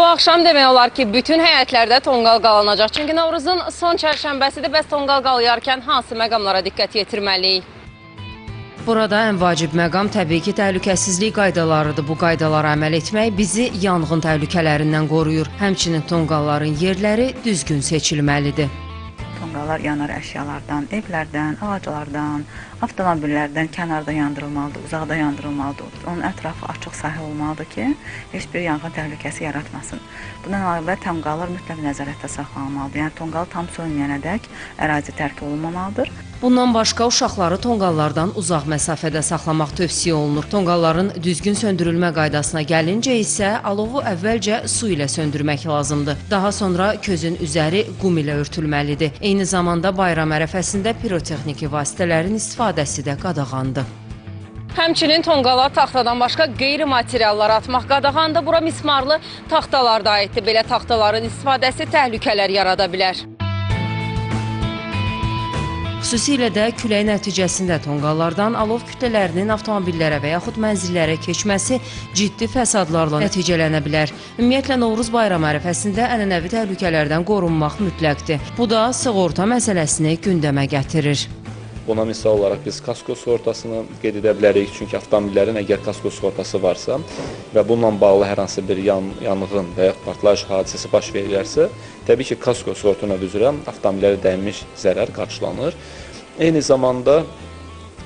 Bu axşam demək olar ki, bütün həyətlərdə tonqal qalanacaq. Çünki Novruzun son çərşənbəsidir. Bəs tonqal qalayarkən hansı məqamlara diqqət yetirməliyik? Burada ən vacib məqam təbii ki, təhlükəsizlik qaydalarıdır. Bu qaydalara əməl etmək bizi yanğın təhlükələrindən qoruyur. Həmçinin tonqalların yerləri düzgün seçilməlidir. Tonqallar yanar əşyalardan, evlərdən, ağaclardan, avtomobillərdən kənarda yandırılmalıdır, uzaqda yandırılmalıdır. Onun ətrafı açıq sahə olmalıdır ki, heç bir yanğın təhlükəsi yaratmasın. Bundan əlavə tonqallar mütləq nəzarətdə saxlanılmalıdır. Yəni tonqal tam sönməyənədək ərazi tərk olunmamalıdır. Bundan başqa uşaqları tonqallardan uzaq məsafədə saxlamaq tövsiyə olunur. Tonqalların düzgün söndürülmə qaydasına gəlincə isə alovu əvvəlcə su ilə söndürmək lazımdır. Daha sonra közün üzəri qum ilə örtülməlidir. Eyni zamanda bayram ərəfəsində pirotexniki vasitələrin istifadəsi də qadağandır. Həmçinin tonqala taxtadan başqa qeyri-materiallar atmaq qadağandır. Bura mismarlı taxtalar da aiddir. Belə taxtaların istifadəsi təhlükələr yarada bilər. Xüsusilə də külək nəticəsində tonqallardan alov kütlələrinin avtomobillərə və yaxud mənzillərə keçməsi ciddi fəsadlarla nəticələnə bilər. Ümumiyyətlə, Novruz bayramı ərəfəsində ənənəvi təhlükələrdən qorunmaq mütləqdir. Bu da sığorta məsələsini gündəmə gətirir. Buna misal olaraq biz kasko sığortasını qeyd edə bilərik. Çünki avtomobillərin əgər kasko sığortası varsa və bununla bağlı hər hansı bir yanğın və yaxud partlayış hadisəsi baş verilərsə, təbii ki, kasko sığorta növü üzrə avtomobillərə dəymiş zərər qarşılanır. Eyni zamanda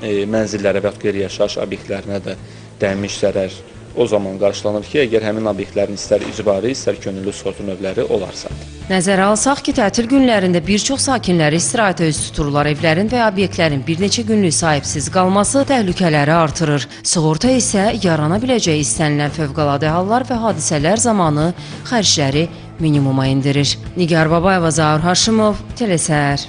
mənzillərə və yaxud qeyri-yaşayış obyektlərinə də dəymiş zərər o zaman qarşılanır ki, əgər həmin obyektlərin istər icbari, istər könüllü sığorta növləri olarsa. Nəzərə alsaq ki, tətil günlərində bir çox sakinləri istirahətə üz tuturlar. Evlərin və obyektlərin bir neçə günlük sahibsiz qalması təhlükələri artırır. Sığorta isə yarana biləcəyi istənilən fövqəladə hallar və hadisələr zamanı xərcləri minimuma endirir. Nigar Babayeva, Zaur Haşimov, Telesəhər.